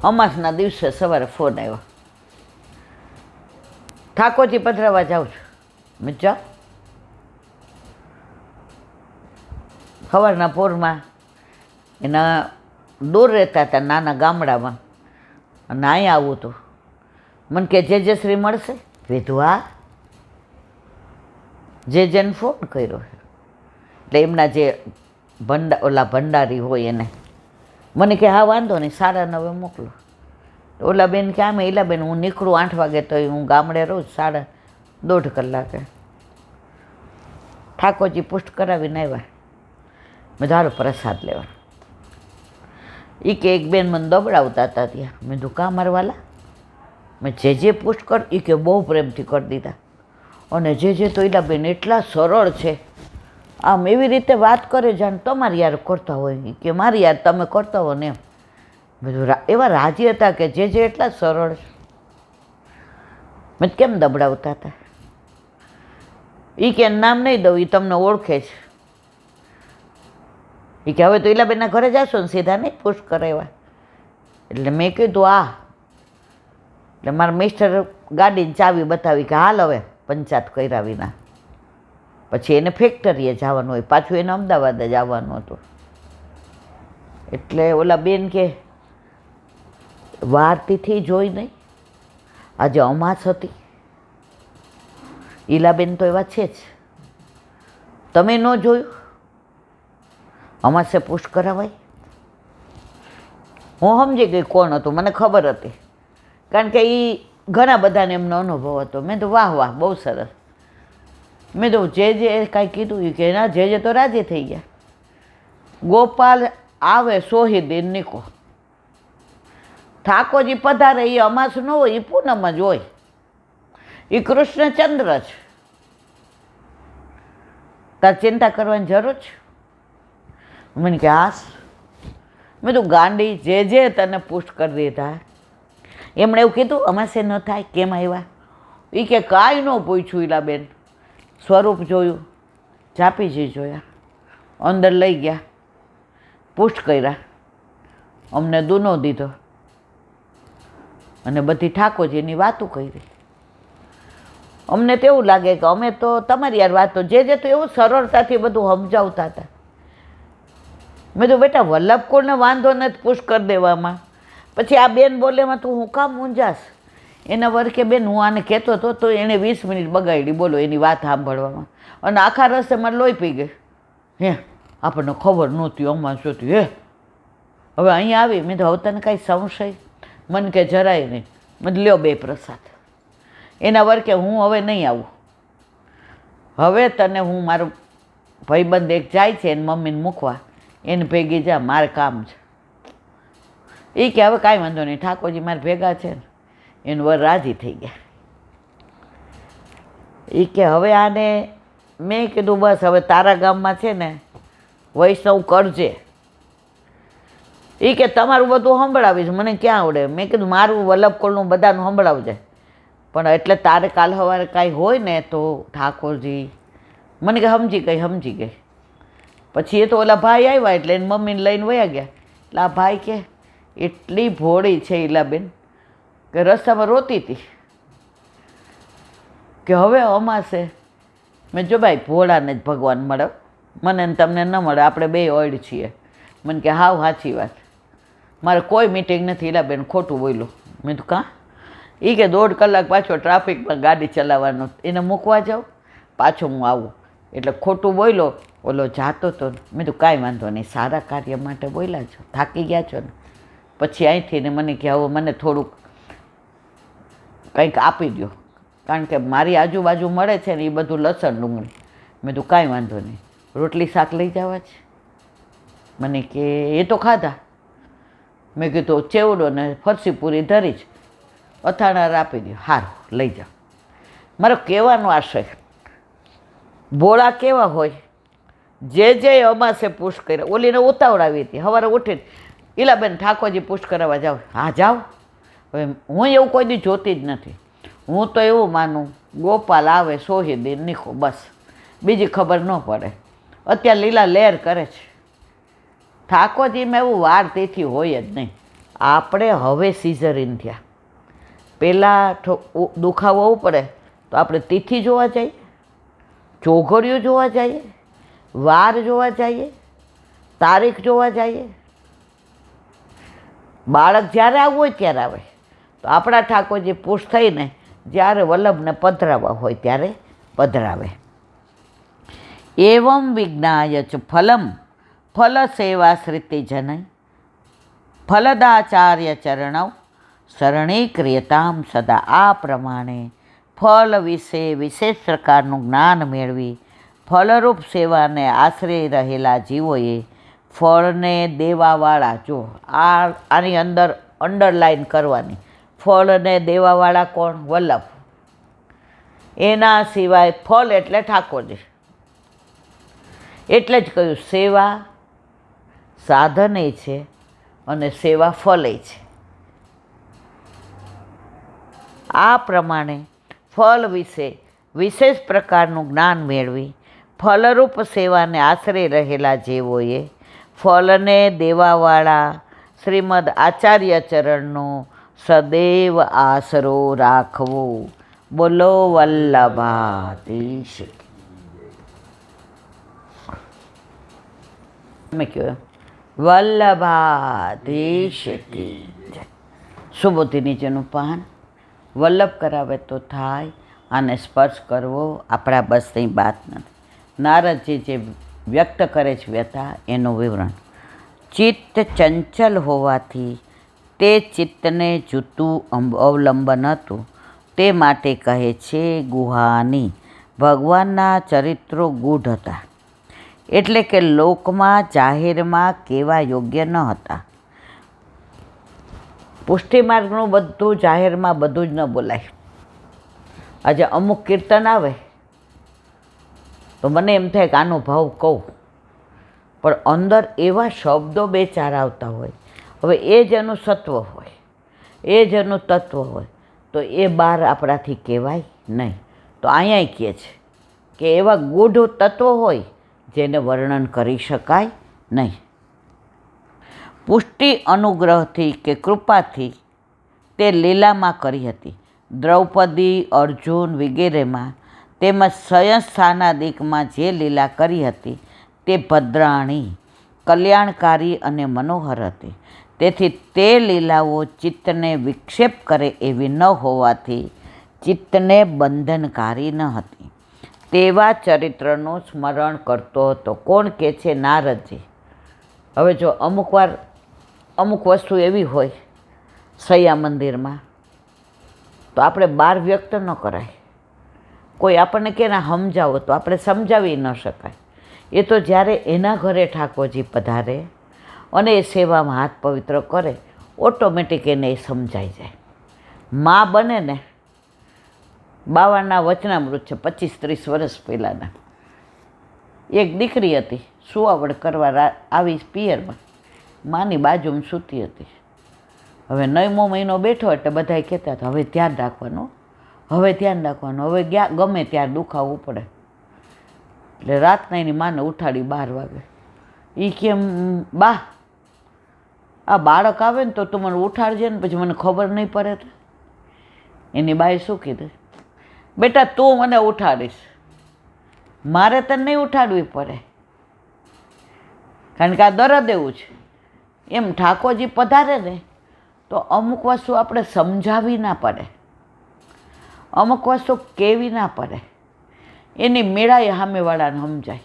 અમાસના દિવસે સવારે ફોન આવ્યો, ઠાકોરજી પધરાવા જાઉં છું. મેં જાઓ. સવારના પોરમાં એના દૂર રહેતા હતા નાના ગામડામાં, અને અહીંયા આવું હતું. મને કે જે શ્રી મળશે. કીધું હા. જેને ફોન કર્યો એટલે એમના જે ઓલા ભંડારી હોય એને મને કે હા વાંધો નહીં, 9:30 મોકલો. ઓલા બેન કે આમે એલા બેન હું નીકળું 8 વાગે, તો હું ગામડે રહું 1.5 કલાકે. ઠાકોરજી પુષ્ટ કરાવીને આવ્યા. મેં ધારો પ્રસાદ લેવા. એ કે એક બેન મને દબડાવતા હતા ત્યાં. મેં કીધું કાં મારવાલા? મેં જે પુષ્ટ કર એ કે બહુ પ્રેમથી કરી દીધા. અને જે તો એલા બેન એટલા સરળ છે, આમ એવી રીતે વાત કરે જાણે તમારી યાર કરતા હોય, કે મારી યાર તમે કરતા હો ને એમ. બધું એવા રાજી હતા કે જે એટલા સરળ છે. મેં કેમ દબડાવતા હતા? એ કે નામ નહીં દઉં, એ તમને ઓળખે છે. એ કે હવે તો ઈલાબેનના ઘરે જશો ને સીધા નહીં પુષ્ટ કરાવ્યા. એટલે મેં કીધું એટલે મારા મિસ્ટર ગાડીની ચાવી બતાવી કે હાલ હવે પંચાયત કર્યા વિના. પછી એને ફેક્ટરીએ જવાનું હોય, પાછું એને અમદાવાદ જ આવવાનું હતું. એટલે ઓલા બેન કે વાર તિથિ જોઈ નહીં, આજે અમાસ હતી. ઈલાબેન તો એવા છે જ, તમે ન જોયું? અમાસે પુષ્ટ કરાવાય. હું સમજી ગઈ કોણ હતું, મને ખબર હતી, કારણ કે એ ઘણા બધાને એમનો અનુભવ હતો. મેં તો વાહ વાહ બહુ સરસ. મેં તો જે કાંઈ કીધું એ કે ના જે તો રાજી થઈ ગયા. ગોપાલ આવે સોહિદીન નીકો. ઠાકોરજી પધારે એ અમાસ ન હોય, એ પૂનમ જ હોય. એ કૃષ્ણચંદ્ર છે. તાર ચિંતા કરવાની જરૂર છે? મને કે હાસ. મેં તો ગાંડી જે તને પુષ્ટ કરી દીધા. એમણે એવું કીધું અમાસે ન થાય, કેમ આવ્યા? એ કે કાંઈ ન પૂછ્યું ઈલાબેન. સ્વરૂપ જોયું, જાપીજી જોયા, અંદર લઈ ગયા, પુષ્ટ કર્યા, અમને દૂનો દીધો, અને બધી ઠાકોરજીની વાતો કરી. અમને તો એવું લાગે કે અમે તો તમારી યાર વાતો જે તો એવું સરળતાથી બધું સમજાવતા હતા. મેં તો બેટા વલ્લભકુળને વાંધો નથી પુષ્ટ કરી દેવામાં, પછી આ બેન બોલેમાં તું હું કામ મૂંઝાસ? એના વર્કે બેન હું આને કહેતો હતો તો એણે 20 મિનિટ બગાડી બોલો એની વાત સાંભળવામાં, અને આખા રસ્તે મારે લોહી પી ગઈ. હે આપણને ખબર નહોતી અમાસ હતી. હવે અહીંયા આવી. મેં તો હવે તને કાંઈ સંશય? મને કે જરાય નહીં. મને લ્યો 2 પ્રસાદ. એના વર્કે હું હવે નહીં આવું. હવે તને હું મારો ભાઈબંધ એક જાય છે એને મમ્મીને મૂકવા, એને ભેગી જા, મારે કામ છે. એ કે હવે કાંઈ વાંધો નહીં, ઠાકોરજી મારે ભેગા છે ને. એનું વર રાજી થઈ ગયા. એ કે હવે આને મેં કીધું બસ હવે તારા ગામમાં છે ને વૈષ્ણવ કરજે. એ કે તમારું બધું સંભળાવીશ, મને ક્યાં આવડે? મેં કીધું મારું વલ્લભકુળનું બધાનું સંભળાવજે, પણ એટલે તારે કાલ સવારે કાંઈ હોય ને તો ઠાકોરજી. મને કે સમજી ગઈ. પછી એ તો ઓલા ભાઈ આવ્યા એટલે એની મમ્મીને લઈને વયા ગયા. એટલે આ ભાઈ કે એટલી ભોળી છે ઈલાબેન કે રસ્તામાં રોતી હતી કે હવે અમાસે. મેં જો ભાઈ ભોળાને જ ભગવાન મળે, મને ને તમને ન મળે, આપણે 2 ઓઈડ છીએ. મને કે હાવ સાચી વાત, મારે કોઈ મિટિંગ નથી ઈલાબેન, ખોટું બોલ્યું. મેં તો કાં? એ કે 1.5 કલાક પાછો ટ્રાફિકમાં ગાડી ચલાવવાનો, એને મૂકવા જાઉં, પાછો હું આવું. એટલે ખોટું બોલ્યો. ઓલો જાતો તો. મેં તો કાંઈ વાંધો નહીં, સારા કાર્ય માટે બોલ્યા છો, થાકી ગયા છો ને. પછી અહીંથી ને મને કે હવે મને થોડુંક કંઈક આપી દો, કારણ કે મારી આજુબાજુ મળે છે ને એ બધું લસણ ડુંગળી. મેં તો કાંઈ વાંધો નહીં, રોટલી શાક લઈ જવા છે? મને કે એ તો ખાધા. મેં કીધું ચેવડો ને ફરસી પૂરી ધરી જ, અથાણા આપી દો. સારું લઈ જાઓ. મારો કહેવાનો આશય, ભોળા કેવા હોય, જે અમાસે પુષ્ટ કર્યા. ઓલીને ઉતાવળાવી હતી, સવારે ઉઠીને ઈલાબેન ઠાકોરજી પુષ્ટ કરાવવા જાઓ. હા જાઓ. હવે હું એવું કોઈ દી જોતી જ નથી. હું તો એવું માનું ગોપાલ આવે સોહિદીન નીકો, બસ બીજી ખબર ન પડે. અત્યારે લીલા લહેર કરે છે. ઠાકોરજીમાં એવું વાર તિથિ હોય જ નહીં. આપણે હવે સિઝરિન થયા, પહેલાં દુખાવો પડે તો આપણે તિથિ જોવા જઈએ, ચોઘડિયું જોવા જઈએ, વાર જોવા જઈએ, તારીખ જોવા જઈએ. બાળક જ્યારે આવવું હોય ત્યારે આવે. તો આપણા ઠાકોરજી પુશ થઈને જ્યારે વલ્લભને પધરાવવા હોય ત્યારે પધરાવે. એવમ વિજ્ઞાય ચ ફલમ ફલ સેવાશ્રિતિ જનય ફલદાચાર્ય ચરણવ શરણીક્રિયતામ સદા. આ પ્રમાણે ફળ વિશે વિશેષ પ્રકારનું જ્ઞાન મેળવી ફલરૂપ સેવાને આશરે રહેલા જીવોએ ફળને દેવાવાળા, જો આની અંદર અંડરલાઈન કરવાની, ફળને દેવાવાળા કોણ? વલ્લભ. એના સિવાય ફળ એટલે ઠાકોરજી. એટલે જ કહ્યું સેવા સાધને છે અને સેવા ફલે છે. આ પ્રમાણે ફળ વિશે વિશેષ પ્રકારનું જ્ઞાન મેળવી ફલરૂપ સેવાને આશરે રહેલા જેઓએ ફળને દેવાવાળા શ્રીમદ આચાર્ય ચરણનો સદૈવ આશરો રાખવો. બોલો વલ્લભાધીશ. મેં કહ્યું વલ્લભાધીશ કી જય. સુબોધી નીચેનું પાન. વલ્લભ કરાવે તો થાય, આને સ્પર્શ કરવો આપણા બસની વાત નથી. નારદજી જે વ્યક્ત કરે છે વ્યથા એનું વિવરણ. ચિત્ત ચંચલ હોવાથી તે ચિત્તને જૂતું અવલંબન હતું, તે માટે કહે છે ગુહાની. ભગવાનના ચરિત્રો ગૂઢ હતા, એટલે કે લોકમાં જાહેરમાં કેવા યોગ્ય ન હતા. પુષ્ટિ માર્ગનું બધું જાહેરમાં બધું જ ન બોલાય. આજે અમુક કીર્તન આવે તો મને એમ થાય કે આનો ભાવ કહું, પણ અંદર એવા શબ્દો બે ચાર આવતા હોય. હવે એ જ એનું સત્વ હોય, એ જ એનું તત્વ હોય, તો એ બહાર આપણાથી કહેવાય નહીં. તો અહીંયા કહે છે કે એવા ગૂઢ તત્વ હોય જેને વર્ણન કરી શકાય નહીં. પુષ્ટિ અનુગ્રહથી કે કૃપાથી તે લીલામાં કરી હતી. દ્રૌપદી, અર્જુન વગેરેમાં તેમજ શયનસ્થાનાદિકમાં જે લીલા કરી હતી તે ભદ્રાણી, કલ્યાણકારી અને મનોહર હતી. તેથી તે લીલાઓ ચિત્તને વિક્ષેપ કરે એવી ન હોવાથી ચિત્તને બંધનકારી ન હતી. તેવા ચરિત્રનું સ્મરણ કરતો હતો. કોણ કહે છે? નારદજી. હવે જો અમુક વસ્તુ એવી હોય સૈયા મંદિરમાં તો આપણે બહાર વ્યક્ત ન કરાય. કોઈ આપણને કે ના સમજાવો તો આપણે સમજાવી ન શકાય. એ તો જ્યારે એના ઘરે ઠાકોરજી પધારે અને એ સેવામાં હાથ પવિત્ર કરે, ઓટોમેટિક એને એ સમજાઈ જાય. મા બને ને, બાવાના વચનામૃત છે 25-30 વર્ષ પહેલાંના. એક દીકરી હતી, સુવાવડ કરવા આવી પિયરમાં, માની બાજુમાં સૂતી હતી. હવે 9મો મહિનો બેઠો એટલે બધાય કહેતા હતા હવે ધ્યાન રાખવાનું, હવે ધ્યાન રાખવાનું, હવે ગમે ત્યારે દુખાવવું પડે. એટલે રાતના એની માને ઉઠાડી 12 વાગે. એ કેમ બા આ બાળક આવે ને તો તું મને ઉઠાડજે ને, પછી મને ખબર નહીં પડે. એની બાએ શું કીધું? બેટા તું મને ઉઠાડીશ, મારે તને નહીં ઉઠાડવી પડે, કારણ કે આ દરદ એવું છે. એમ ઠાકોરજી પધારે ને તો અમુક વસ્તુ આપણે સમજાવી ના પડે, અમુક વસ્તુ કહેવી ના પડે, એની મેળાએ સામેવાળાને સમજાય.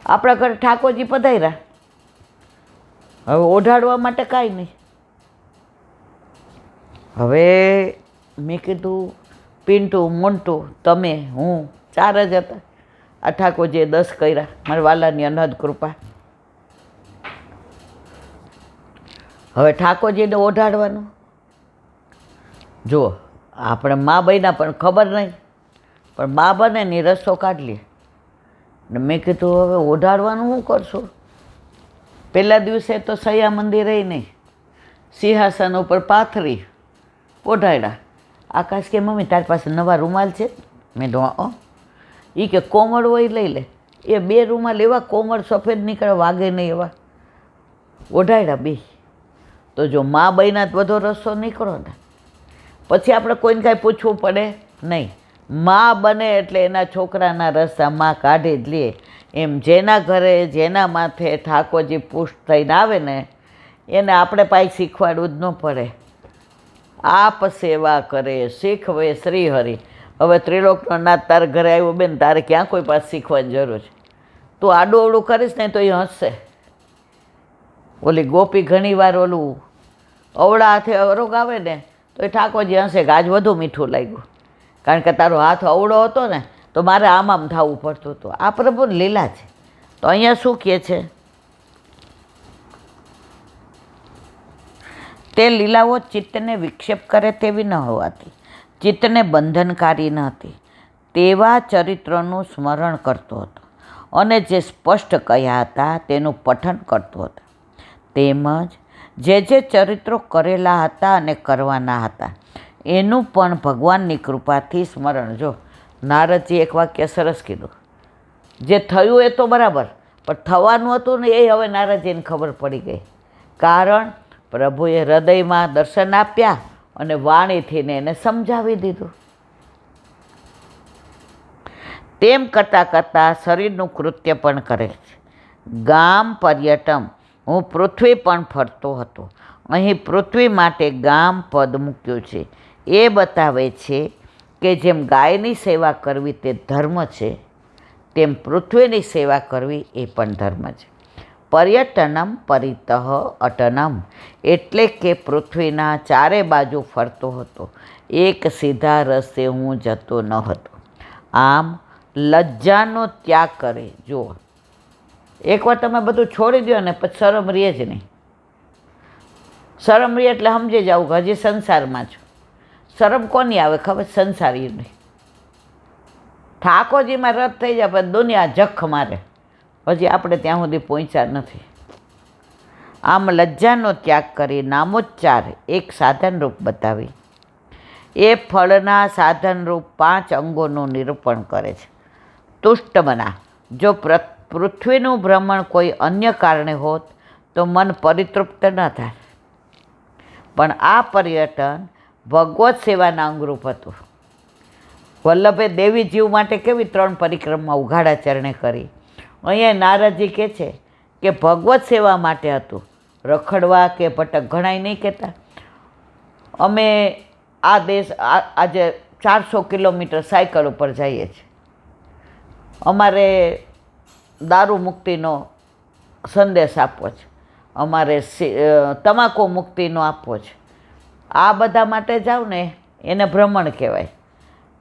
આપણા ઘરે ઠાકોરજી પધાર્યા, હવે ઓઢાડવા માટે કાંઈ નહીં. હવે મેં કીધું પિન્ટુ, મોન્ટુ, તમે, હું 4 જ હતા. આ ઠાકોરજીએ 10 કર્યા, મારા વાલાની અનહદ કૃપા. હવે ઠાકોરજીને ઓઢાડવાનું. જુઓ આપણે મા બન્યા પણ ખબર નહીં, પણ મા બને ને રસ્તો કાઢી લે. ને મેં કીધું હવે ઓઢાડવાનું શું કરશું? પહેલા દિવસે તો સૈયા મંદિરે નહીં, સિંહાસન ઉપર પાથરી ઓઢાડ્યા. આકાશ કે મમ્મી તારી પાસે નવા રૂમાલ છે? મેં તો એ કે કોમળ હોય લઈ લે. એ 2 રૂમાલ એવા કોમળ સફેદ નીકળે, વાગે નહીં એવા. ઓઢાડ્યા 2. તો જો મા બન્યા તો બધો રસ્તો નીકળો ને, પછી આપણે કોઈને કાંઈ પૂછવું પડે નહીં. મા બને એટલે એના છોકરાના રસ્તા મા કાઢી જ લે. એમ જેના ઘરે જેના માથે ઠાકોરજી પુષ્ટ થઈને આવે ને એને આપણે પાસે શીખવાડવું જ ન પડે. આપ સેવા કરે શીખવે શ્રીહરિ. હવે ત્રિલોકનો નાથ તારે ઘરે આવ્યો બેન, તારે ક્યાં કોઈ પાસે શીખવાની જરૂર છે? તું આડું અવડું કરીશ ને તો એ હસશે. ઓલી ગોપી ઘણીવાર ઓલું અવળા હાથે અરોગ આવે ને તો એ ઠાકોરજી હશે કે આજ વધુ મીઠું લાગ્યું, કારણ કે તારો હાથ અવળો હતો ને તો મારે આમ થવું પડતું હતું. આ પ્રભુ લીલા છે. તો અહીંયા શું કહે છે? તે લીલાઓ ચિત્તને વિક્ષેપ કરે તેવી ન હોવાથી, ચિત્તને બંધનકારી ન હતી તેવા ચરિત્રોનું સ્મરણ કરતો હતો અને જે સ્પષ્ટ કહ્યા હતા તેનું પઠન કરતો હતો. તેમજ જે ચરિત્રો કરેલા હતા અને કરવાના હતા એનું પણ ભગવાનની કૃપાથી સ્મરણ. જો નારદજી એક વાક્ય સરસ કીધું, જે થયું એ તો બરાબર, પણ થવાનું હતું ને એ હવે નારદજીને ખબર પડી ગઈ. કારણ પ્રભુએ હૃદયમાં દર્શન આપ્યા અને વાણીથીને એને સમજાવી દીધું. તેમ કરતાં કરતાં શરીરનું કૃત્ય પણ કરે છે. ગામ પર્યટન, હું પૃથ્વી પણ ફરતો હતો. અહીં પૃથ્વી માટે ગામ પદ મૂક્યું છે. એ બતાવે છે કે જેમ ગાયની સેવા કરવી તે ધર્મ છે, તેમ પૃથ્વીની સેવા કરવી એ પણ ધર્મ છે. પર્યટનમ પરિતઃ અટનમ, એટલે કે પૃથ્વીના ચારે બાજુ ફરતો હતો, એક સીધા રસ્તે હું જતો ન હતો. આમ લજ્જાનો ત્યાગ કરે. જુઓ, એકવાર તમે બધું છોડી દો ને પછી શરમ રહે જ નહીં. શરમ રહે એટલે સમજી જાવ કે હજી સંસારમાં છો. શરમ કોની આવે ખબર? સંસારી નહીં. ઠાકોરજીમાં રદ થઈ જાય પણ દુનિયા જખ મારે, હજી આપણે ત્યાં સુધી પહોંચ્યા નથી. આમ લજ્જાનો ત્યાગ કરી નામોચ્ચાર એક સાધનરૂપ બતાવી એ ફળના સાધનરૂપ 5 અંગોનું નિરૂપણ કરે છે. તુષ્ટ બના. જો પૃથ્વીનું ભ્રમણ કોઈ અન્ય કારણે હોત તો મન પરિતૃપ્ત ન થાય, પણ આ પર્યટન ભગવત સેવાના અંગરૂપ હતું. વલ્લભે દેવી જીવ માટે કેવી 3 પરિક્રમા ઉઘાડા ચરણે કરી. અહીંયા નારદજી કહે છે કે ભગવત સેવા માટે હતું, રખડવા કે ભટક. ઘણાય નહીં કહેતા અમે આ દેશ આજે 400 કિલોમીટર સાયકલ ઉપર જઈએ છીએ, અમારે દારૂ મુક્તિનો સંદેશ આપવો છે, અમારે તમાકુ મુક્તિનો આપવો છે. આ બધા માટે જાઓ ને એને ભ્રમણ કહેવાય.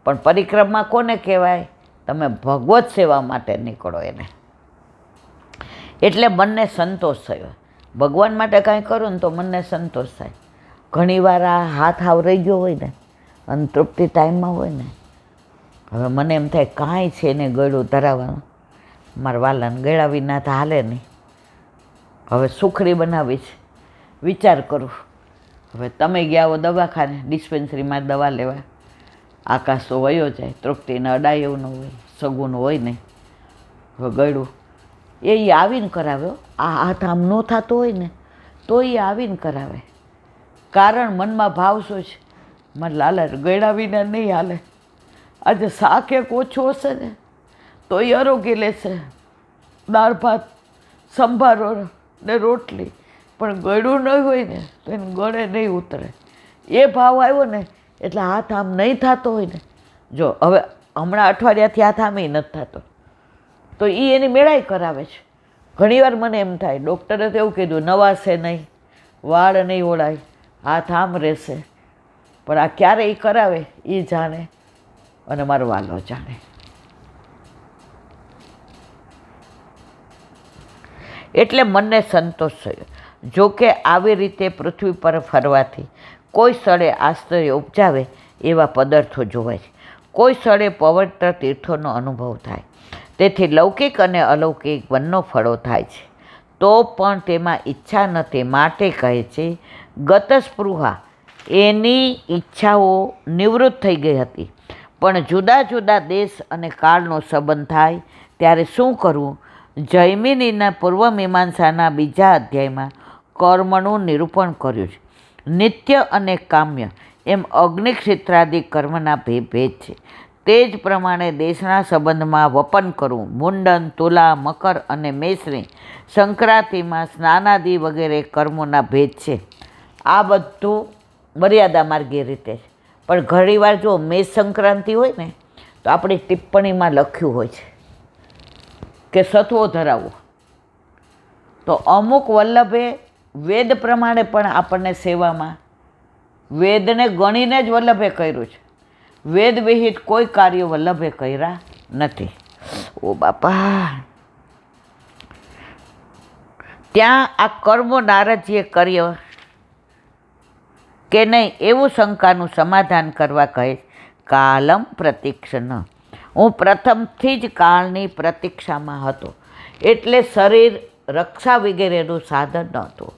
પણ પરિક્રમા કોને કહેવાય? તમે ભગવત સેવા માટે નીકળો એને. એટલે મનને સંતોષ થયો. ભગવાન માટે કાંઈ કરું ને તો મનને સંતોષ થાય. ઘણીવાર આ હાથ આવ રહી ગયો હોય ને અને તૃપ્તિ ટાઈમમાં હોય ને, હવે મને એમ થાય કાંઈ છે ને ગળું ધરાવવાનું, મારા વાલાને ગળા વિના તો હાલે નહીં. હવે સુખડી બનાવી છે, વિચાર કરું. હવે તમે ગયા હો દવાખાને, ડિસ્પેન્સરીમાં દવા લેવા, આકાશ તો વયો જાય, તૃપ્તિને અડાય એવું ન હોય, સગુન હોય નહીં. હવે ગળું એ આવીને કરાવ્યો. આ હાથ આમ ન થતો હોય ને તો એ આવીને કરાવે. કારણ મનમાં ભાવ શું છે? મારે લાલા ગળા વિના નહીં હાલે. આજે શાક એક ઓછું હશે ને તો એ આરોગી લેશે, દાળ ભાત સંભારો ને રોટલી, પણ ગળું નહીં હોય ને તો એને ગળે નહીં ઉતરે. એ ભાવ આવ્યો ને એટલે હાથ આમ નહીં થતો હોય ને. જો હવે હમણાં અઠવાડિયાથી હાથ આમ નથી થતો તો એ એની મેળાઈ કરાવે છે. ઘણીવાર મને એમ થાય ડૉક્ટરે તો એવું કીધું નવાશે નહીં, વાળ નહીં ઓળાય, હાથ આમ રહેશે, પણ આ ક્યારે એ કરાવે એ જાણે અને મારો વાલો જાણે. એટલે મનને સંતોષ થયો. જોકે આવી રીતે પૃથ્વી પર ફરવાથી કોઈ સ્થળે આશ્ચર્ય ઉપજાવે એવા પદાર્થો જોવાય છે, કોઈ સ્થળે પવિત્ર તીર્થોનો અનુભવ થાય. તેથી લૌકિક અને અલૌકિક બંને ફળો થાય છે, તો પણ તેમાં ઈચ્છા નથી. માટે કહે છે ગતસ્પૃહા, એની ઈચ્છાઓ નિવૃત્ત થઈ ગઈ હતી. પણ જુદા જુદા દેશ અને કાળનો સંબંધ થાય ત્યારે શું કરવું? જૈમિનીના પૂર્વ મીમાંસાના 2 અધ્યાયમાં કર્મનું નિરૂપણ કર્યું છે. નિત્ય અને કામ્ય એમ અગ્નિક્ષેત્રાદિ કર્મના બે ભેદ છે. તે જ પ્રમાણે દેશના સંબંધમાં વપન કરવું, મુંડન, તુલા, મકર અને મેષની સંક્રાંતિમાં સ્નાનાદિ વગેરે કર્મોના ભેદ છે. આ બધું મર્યાદા માર્ગીય રીતે છે. પણ ઘણીવાર જો મેષ સંક્રાંતિ હોય ને તો આપણી ટિપ્પણીમાં લખ્યું હોય છે કે સત્વો ધરાવવો. તો અમુક વલ્લભે વેદ પ્રમાણે પણ આપણને સેવામાં વેદને ગણીને જ વલ્લભે કર્યું છે. વેદ વિહિત કોઈ કાર્ય વલ્લભે કર્યા નથી. ઓ બાપા, ત્યાં આ કર્મો નારદજીએ કર્યો કે નહીં એવું શંકાનું સમાધાન કરવા કહે, કાલમ પ્રતીક્ષણ. હું પ્રથમથી જ કાળની પ્રતીક્ષામાં હતો. એટલે શરીર રક્ષા વગેરેનું સાધન નહોતું,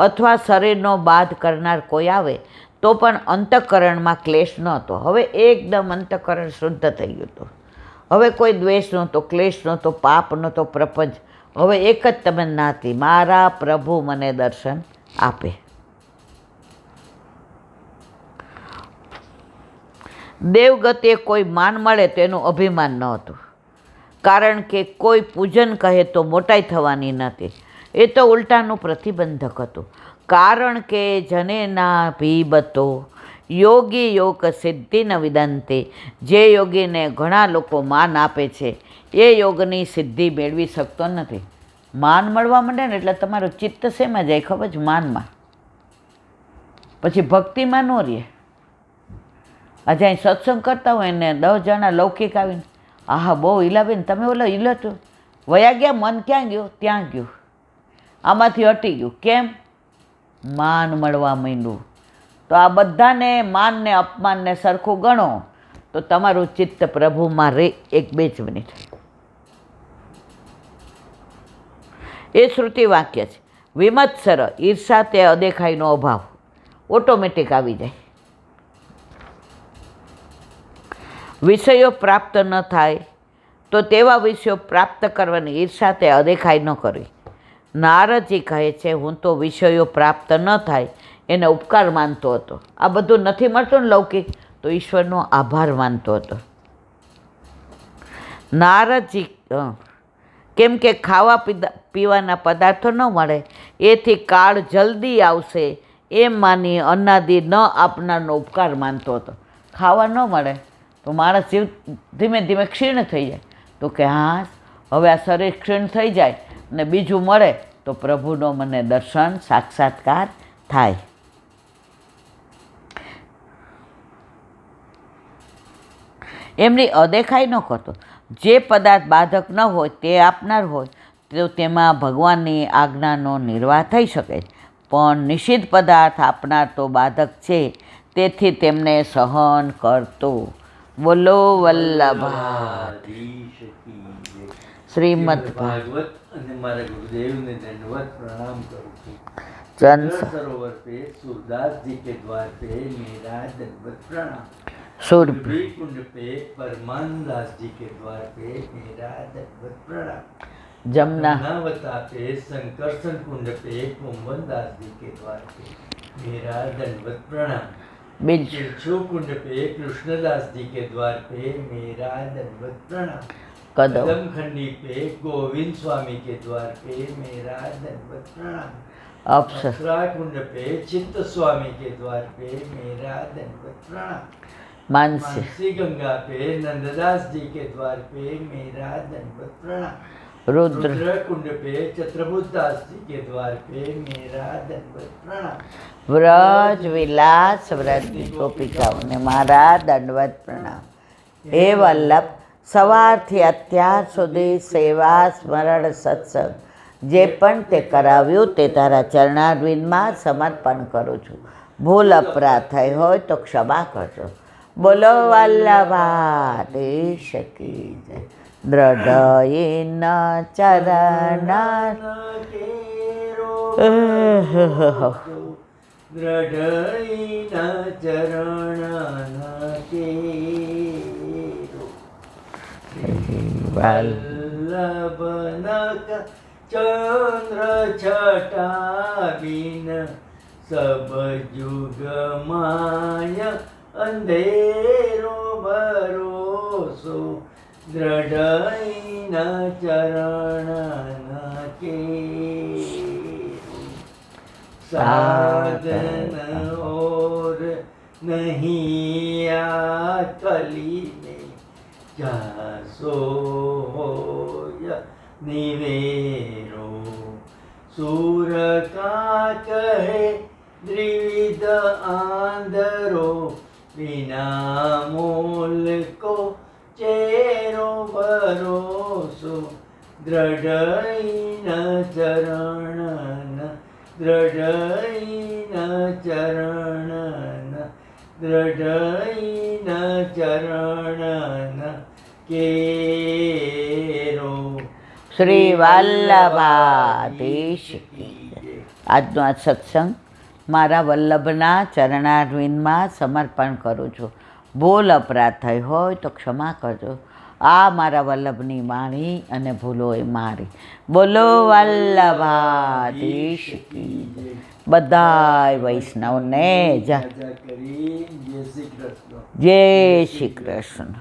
અથવા શરીરનો બાધ કરનાર કોઈ આવે તો પણ અંતઃકરણમાં ક્લેશ નહોતો. હવે એકદમ અંતઃકરણ શુદ્ધ થઈ ગયું હતું. હવે કોઈ દ્વેષ નહોતો, ક્લેશ નહોતો, પાપ નહોતો, પ્રપંચ. હવે એક જ તમે નાતી, મારા પ્રભુ મને દર્શન આપે. દેવગતિએ કોઈ માન મળે તો એનું અભિમાન ન હતું, કારણ કે કોઈ પૂજન કહે તો મોટાઈ થવાની નથી. એ તો ઉલટાનું પ્રતિબંધક હતું, કારણ કે જનેના ભીબતો યોગી યોગ સિદ્ધિ ન વિદંતે. જે યોગીને ઘણા લોકો માન આપે છે એ યોગની સિદ્ધિ મેળવી શકતો નથી. માન મળવા માંડે ને એટલે તમારું ચિત્ત શેમાં જાય ખબર છે? માનમાં. પછી ભક્તિમાં ન રહે. આજે અહીં સત્સંગ કરતા હોય ને 10 જણા લૌકિક આવીને, આહા બહુ હિલાબેન તમે ઓલો હિલો તો વયા ગયા, મન ક્યાં ગયું? ત્યાં ગયું, આમાંથી હટી ગયું. કેમ? માન મળવા માંડ્યું. તો આ બધાને માન ને અપમાનને સરખું ગણો તો તમારું ચિત્ત પ્રભુમાં રહે 1-2 મિનિટ. એ શ્રુતિ વાક્ય છે. વિમત્સર ઈર્ષા તે અદેખાઈનો અભાવ ઓટોમેટિક આવી જાય. વિષયો પ્રાપ્ત ન થાય તો તેવા વિષયો પ્રાપ્ત કરવાની ઈર્ષા તે અદેખાઈ ન કરવી. નારદજી કહે છે, હું તો વિષયો પ્રાપ્ત ન થાય એને ઉપકાર માનતો હતો. આ બધું નથી મળતું ને લૌકિક, તો ઈશ્વરનો આભાર માનતો હતો. નારદજી કેમ કે ખાવા પીવાના પદાર્થો ન મળે એથી કાળ જલ્દી આવશે એમ માની અન્નાદિ ન આપનારનો ઉપકાર માનતો હતો. ખાવા ન મળે તો માણસ જીવ ધીમે ધીમે ક્ષીણ થઈ જાય. તો કે હા, હવે આ શરીર ક્ષીણ થઈ જાય ને બીજું મળે તો પ્રભુનો મને દર્શન સાક્ષાત્કાર થાય. એમની અદેખાઈ ન કરતો. જે પદાર્થ બાધક ન હોય તે આપનાર હોય તો તેમાં ભગવાનની આજ્ઞાનો નિર્વાહ થઈ શકે, પણ નિષિદ્ધ પદાર્થ આપનાર તો બાધક છે, તેથી તેમને સહન કરતો. બોલો વલ્લભાધીશ કી. શ્રીમદ ભાગવત અને મારા ગુરુદેવને દંડવત प्रणाम करूँ છું. जन सरोवर पे सूरदास जी के द्वार पे मेरा दंडवत प्रणाम. सूर्य कुंड पे परमानंदास जी के द्वार पे मेरा दंडवत प्रणाम. जमुना जमुनावता पे संकर्षण कुंड पे कुंभनदास जी के द्वार पे मेरा दंडवत प्रणाम. बिच्छू कुंड पे कृष्णदास जी के द्वार पे मेरा दंडवत प्रणाम. कदम खंडी पे गोविंद स्वामी के द्वार पे मेरा दंडवत प्रणाम. अप्सरा कुंड पे चित्त स्वामी के द्वार पे मेरा दंडवत प्रणाम. मानसी गंगा पे नंददास जी के द्वार पे मेरा दंडवत प्रणाम. रुद्र कुंड पे चत्रभुजदास जी के द्वार पे मेरा दंडवत प्रणाम. વ્રજ વિલાસ વ્રજની ગોપિકાઓને મારા દંડવત પ્રણામ. હે વલ્લભ, સવારથી અત્યાર સુધી સેવા સ્મરણ સત્સંગ જે પણ તે કરાવ્યું તે તારા ચરણારવિંદમાં સમર્પણ કરું છું. ભૂલ અપરાધ થઈ હોય તો ક્ષમા કરજો. બોલો વલ્લભાધીશ કી જય. દ્રઢયન ચરણ દ્રઢયન ચરણ કેરો વલ્લભ चंद्र छटा बिन सब जुग माय अंधेरो भरोसो दृढ़ न चरण न के साधन और नहीं आकली में जासो होय निवेरो सूर का कहे द्विविध आंधरो बिना मोल को चेरो भरोसो दृढ़ न चरण न दृढ़ न चरण न दृढ़ न चरण न केरो શ્રી વલ્લભાધીશ કી જય. આજનો આ સત્સંગ મારા વલ્લભના ચરણારવિંદમાં સમર્પણ કરું છું. ભૂલ અપરાધ થઈ હોય તો ક્ષમા કરજો. આ મારા વલ્લભની વાણી અને ભૂલો એ મારી. બોલો વલ્લભાધીશ કી જય. બધાય વૈષ્ણવને જય કરી જય શ્રી કૃષ્ણ. જય શ્રી કૃષ્ણ.